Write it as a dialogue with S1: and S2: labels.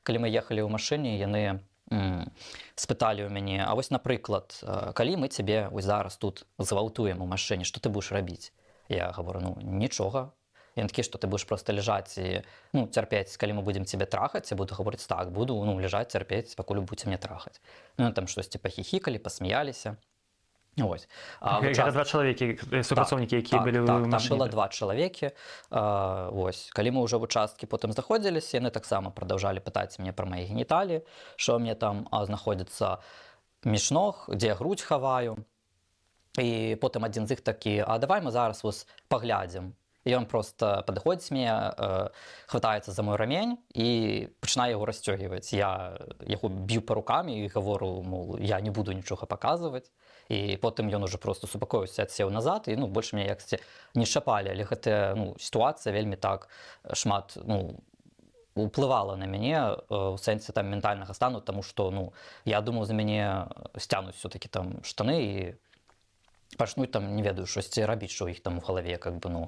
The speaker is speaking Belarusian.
S1: калі мы ехалі ў машыне, яны спыталі ў мяне: а вось, напрыклад, калі мы цябе вось зараз тут згвалтуем у машыне, што ты будзеш рабіць? Я говорю: ну, нічога. Яны такі, што ты будзеш проста ляжаць і, ну, цярпець, калі мы будзем цябе трахаць. Я буду гаварыць: так, буду, ну, ляжаць, цярпець, пакуль будзеце мне трахаць. Ну, там штосьці пахіхікалі, пасмяяліся. Вось.
S2: Гэта два чалавекі, супрацоўнікі, якія былі ў машыне?
S1: Там было два чалавекі. Вось. Калі мы ўжо ў участкі потым знаходзіліся, яны таксама прадаўжалі пытаць мяне пра мае геніталіі, што мне там знаходзіцца між ног, дзе я грудь хаваю. І потым адзін з іх такі: а давай мы зараз вас паглядзім. І ён проста падыходзіць мне, хватаецца за мой рамень і пачынае яго расцёгіваць. Я яго б'ю па рукамі і гавору, мол, я не буду нічога паказваць. І потым ён ужо проста супакоіўся, адсеў назад, і, ну, больш мяне яксьці не шапалі. Але гэтая, ну, сітуацыя вельмі так шмат, ну, уплывала на мяне ў сэнсе там ментальнага стану, таму што, ну, я думаў, за мяне сцянуць усё-такі там штаны і пачнуць там, не ведаю, штосьці рабіць, што ў іх там у галаве, как бы, ну,